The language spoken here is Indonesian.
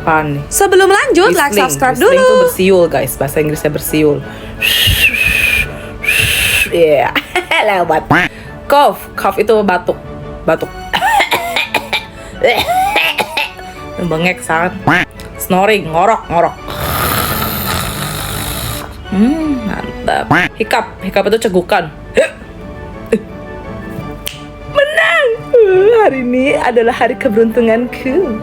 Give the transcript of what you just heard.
apaan nih? Sebelum lanjut, like, subscribe Whistling dulu. tuh bersiul guys, bahasa Inggrisnya bersiul. Iya, lewat. Cough itu batuk. Bengek sangat. Snoring, ngorok. Mantap. Hiccup itu cegukan. Menang. Hari ini adalah hari keberuntunganku.